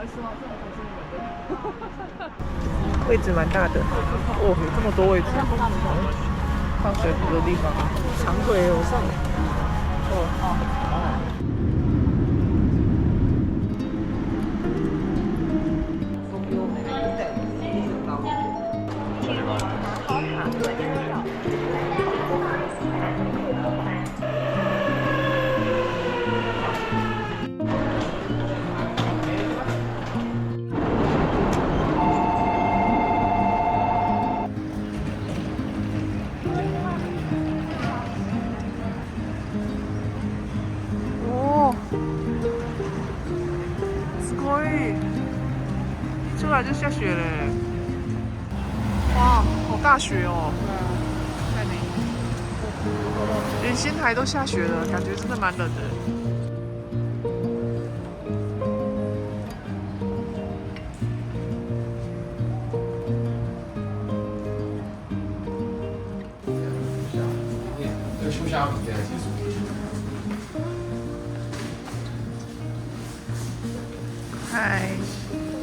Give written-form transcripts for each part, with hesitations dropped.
意思哦，这才是你们的。位置蛮大的，哦，有这么多位置，放水壶的地方，长腿有上，哦，すごい，一出来就下雪嘞，哇，好大雪哦！太美，连仙台都下雪了，感觉真的蛮冷的。秋虾米的其实。嗨，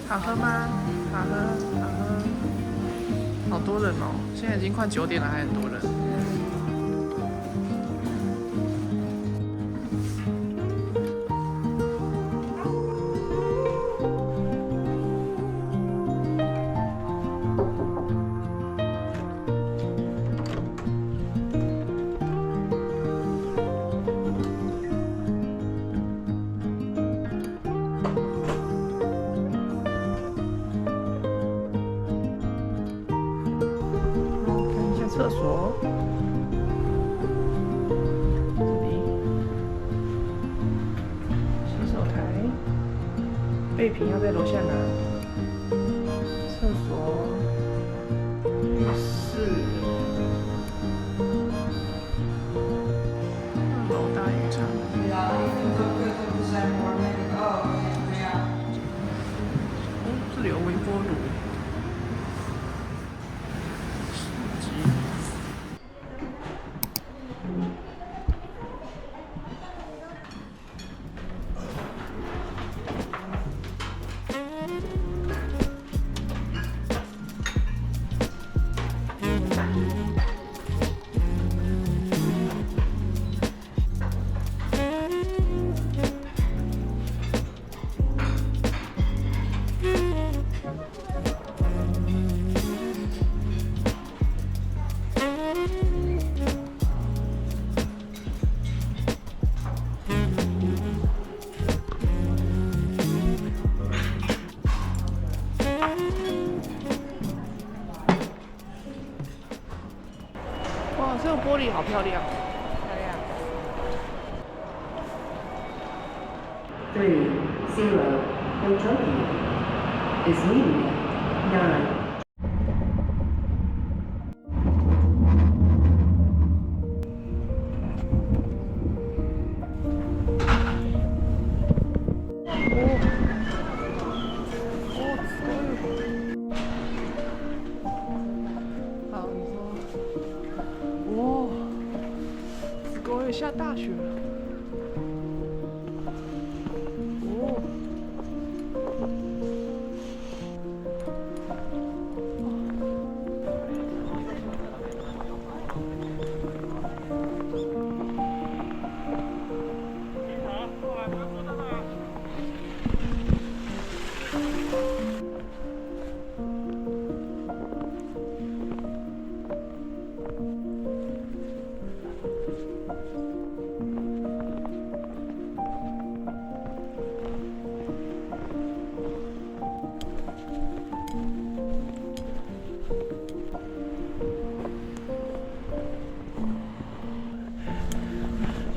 好喝吗？好喝，好喝。好多人哦，现在已经快9点了，还很多人。厕所，这里洗手台，备品要在楼下拿。厕所，浴室，2楼大浴场。这里有微波炉。哇，这个玻璃好漂亮，漂亮。3, 0, Utopia is leaving at 9. 下大雪了。哦。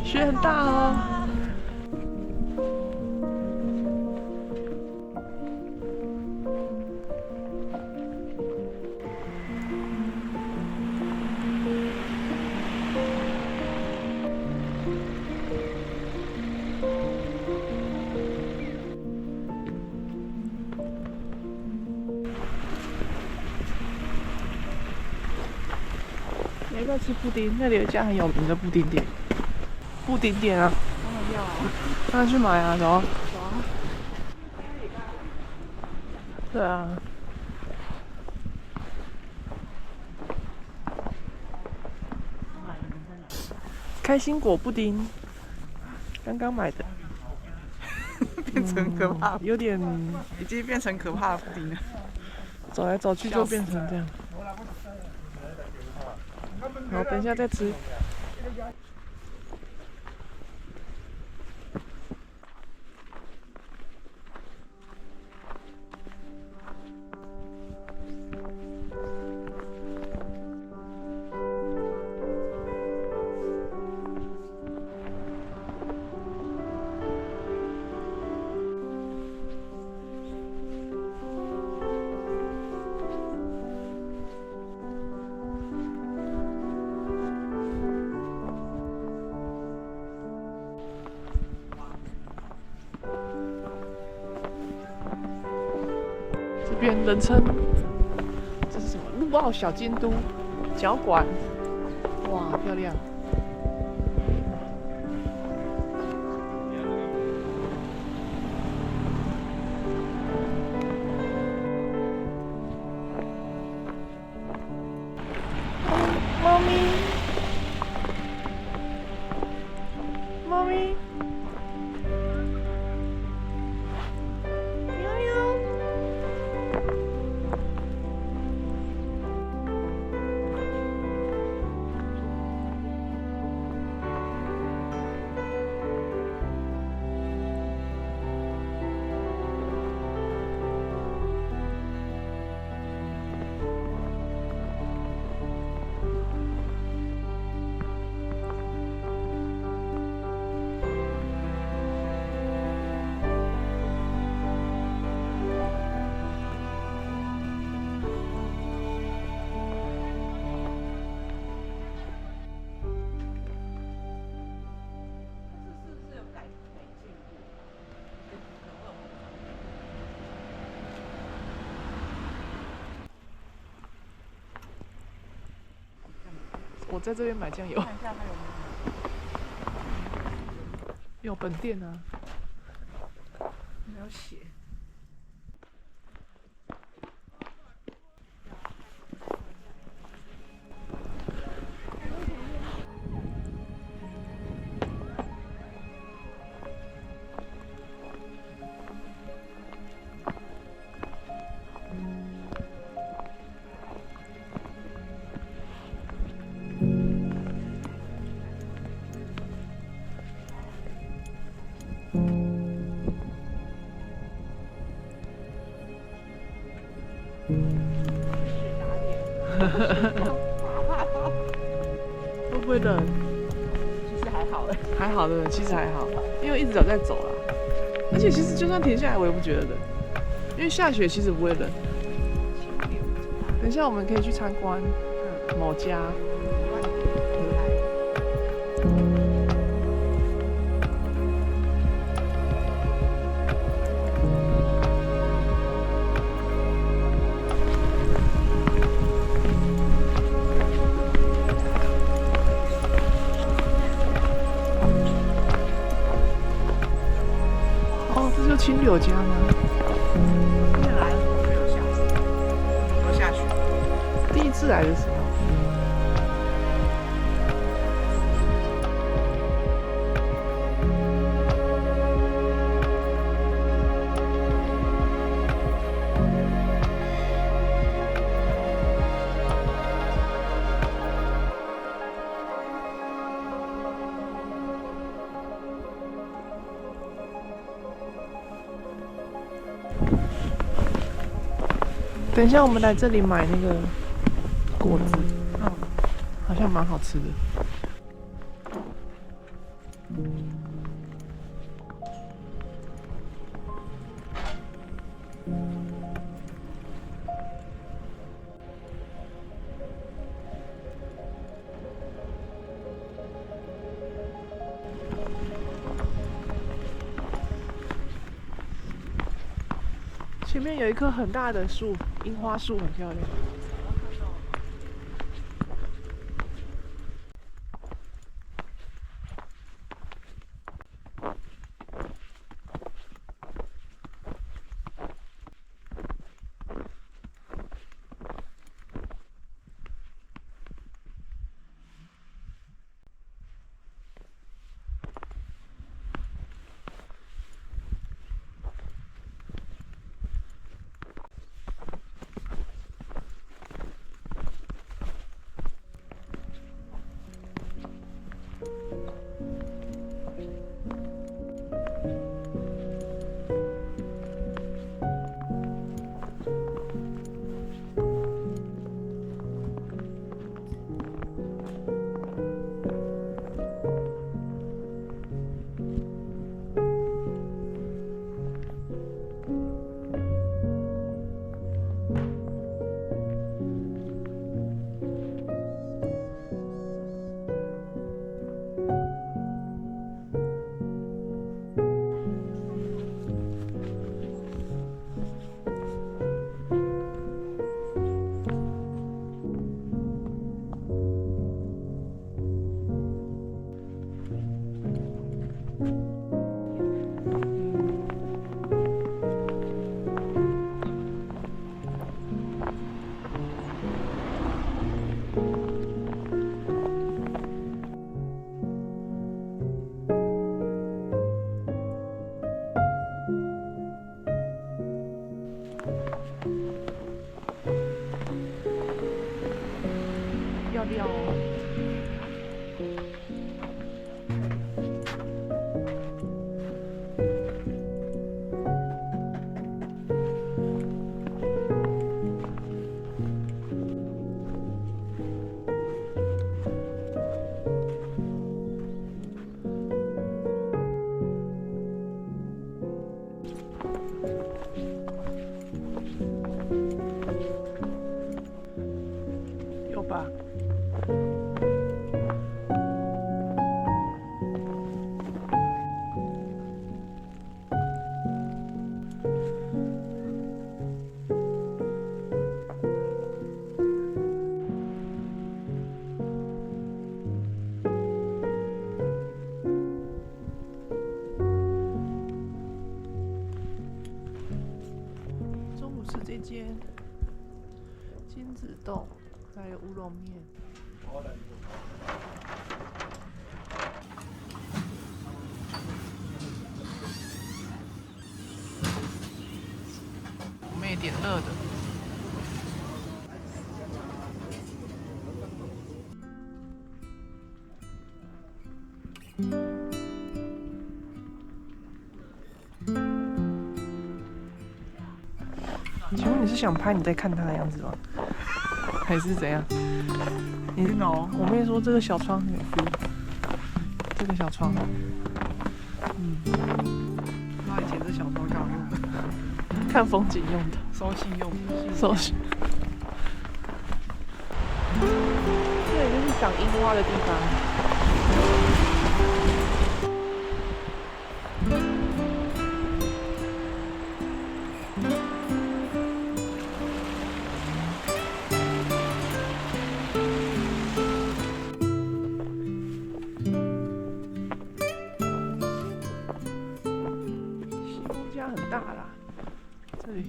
雪很大哦。你要不要吃布丁？那里有一家很有名的布丁店。布丁店啊，当然要啊，当然去买啊，走啊。对啊。开心果布丁，刚刚买的。变成可怕，有点已经变成可怕的布丁了。走来走去就变成这样。好，等一下再吃。这边人称这是什么？陆奥小京都脚馆，哇，漂亮！猫咪，猫咪。我在这边买酱油。看一下它有没有。有本店啊。没有写。会不会冷？其实还好了，还好的，其实还好，因为一直有在走啦。而且其实就算停下来，我也不觉得冷，因为下雪其实不会冷。等一下我们可以去参观某家。青柳家吗？今天来的时候没有下雪，有下雪。第一次来的时候。等一下，我们来这里买那个果子，好像蛮好吃的。前面有一棵很大的树，樱花树很漂亮。料哦。有吧？中午吃这间金子冻，还有乌龙面。我们也点热的。请问你是想拍你在看他的样子吗？还是怎样？你我妹说这个小窗很有 feel， 这个小窗，那以前这小窗干嘛用的？看风景用的，收信用的。收信。这里就是赏樱花的地方。家很大啦，这里。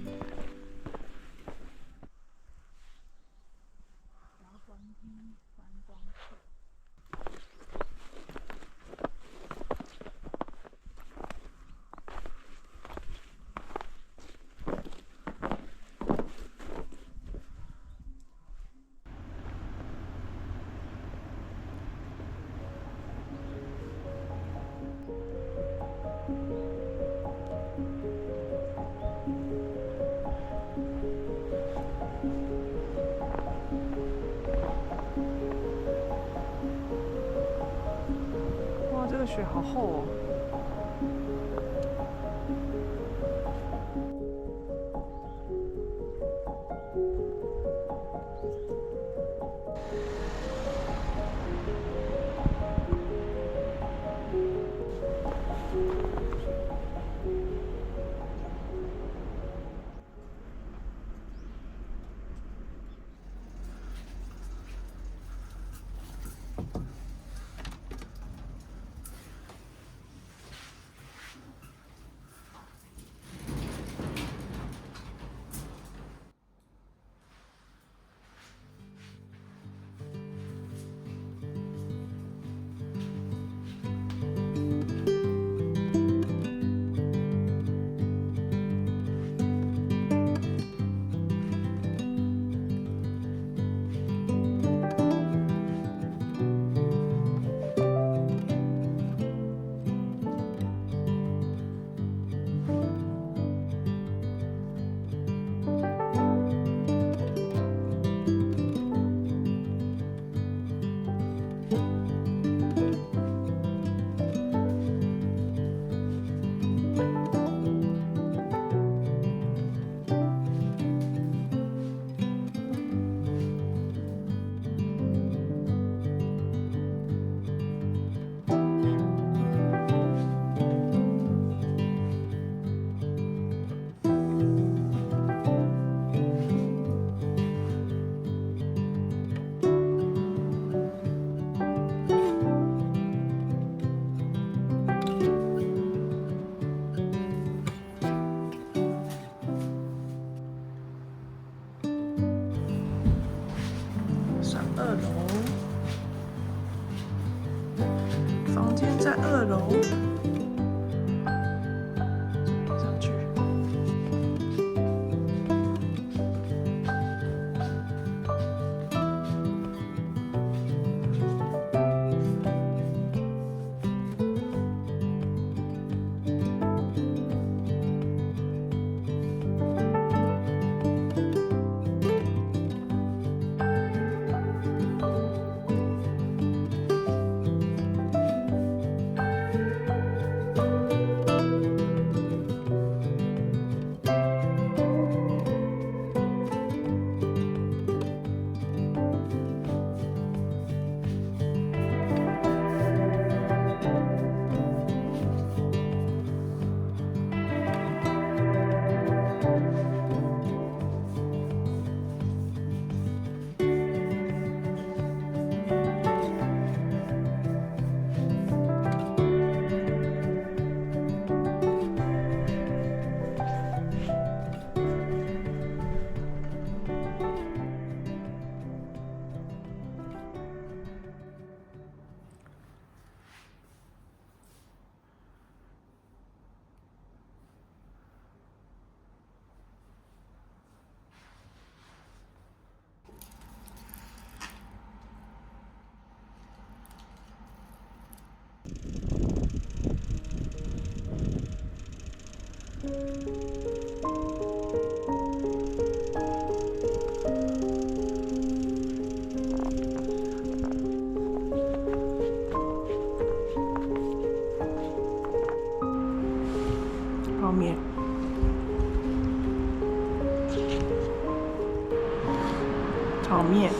哇，这个雪好厚哦。2楼，房间在2楼，上去。泡面。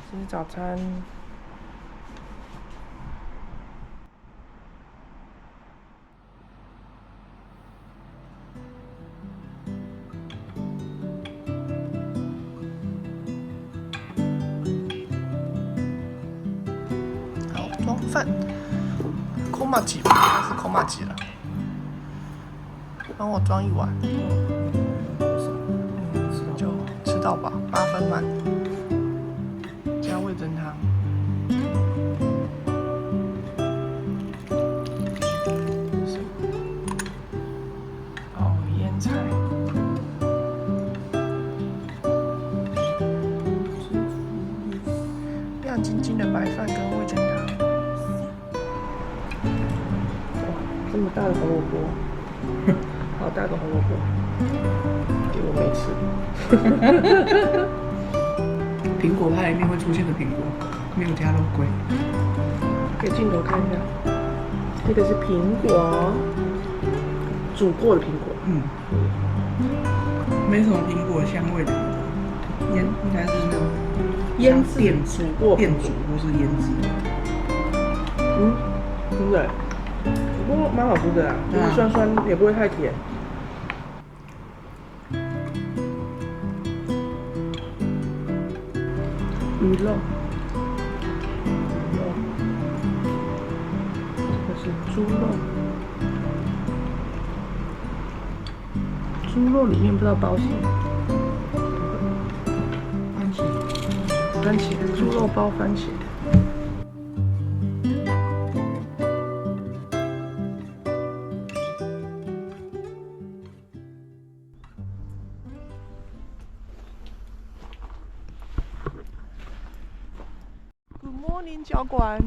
吃早餐。好，装饭。空马几吧，应该是空马几了。帮我装一碗。就吃到饱，8分满。加味噌汤。哦，腌菜。亮晶晶的白饭跟味噌汤。哇，这么大的红萝卜，好大的红萝卜，给我没吃。苹果派里面会出现的苹果，没有加肉桂。给镜头看一下，这个是苹果，煮过的苹果。没什么苹果香味的，应该是那种腌制电煮过，电煮或是腌制。真的，不过蛮好吃的啊，就是酸酸，也不会太甜。鱼肉，这是猪肉，猪肉里面不知道包什么，番茄，猪肉包番茄。Good morning， 教官，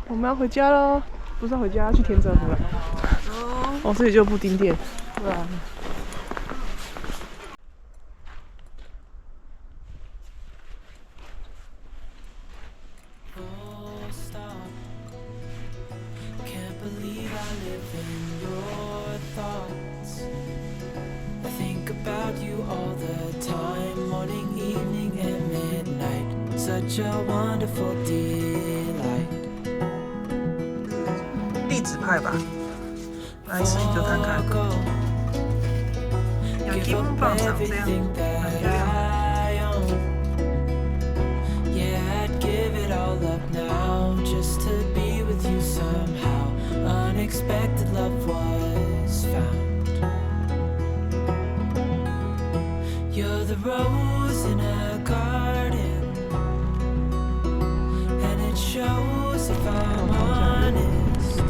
我们要回家喽，不是要回家，要去田泽湖了。哦，这里就布丁店。对啊。Such a wonderful delight. 栗子派吧，来吃一个看看。有金棒长这样，很漂亮。Yeah, I'd give it all up now just to be with you somehow. Unexpected love was found. You're the rose in a garden.Shows if I'm honest.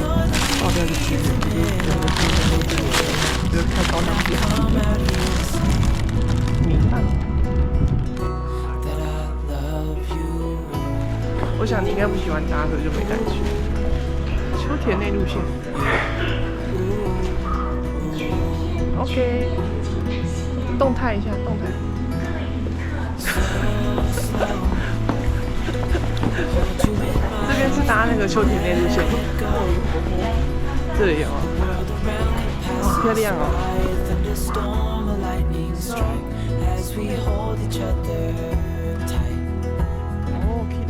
You're the reason that I love you. 我想你应该不喜欢搭车，就没带去。秋田内路线。OK， 动态一下，动态。这边是搭那个秋田内路线，这里有啊，好漂亮哦。哦，綺麗。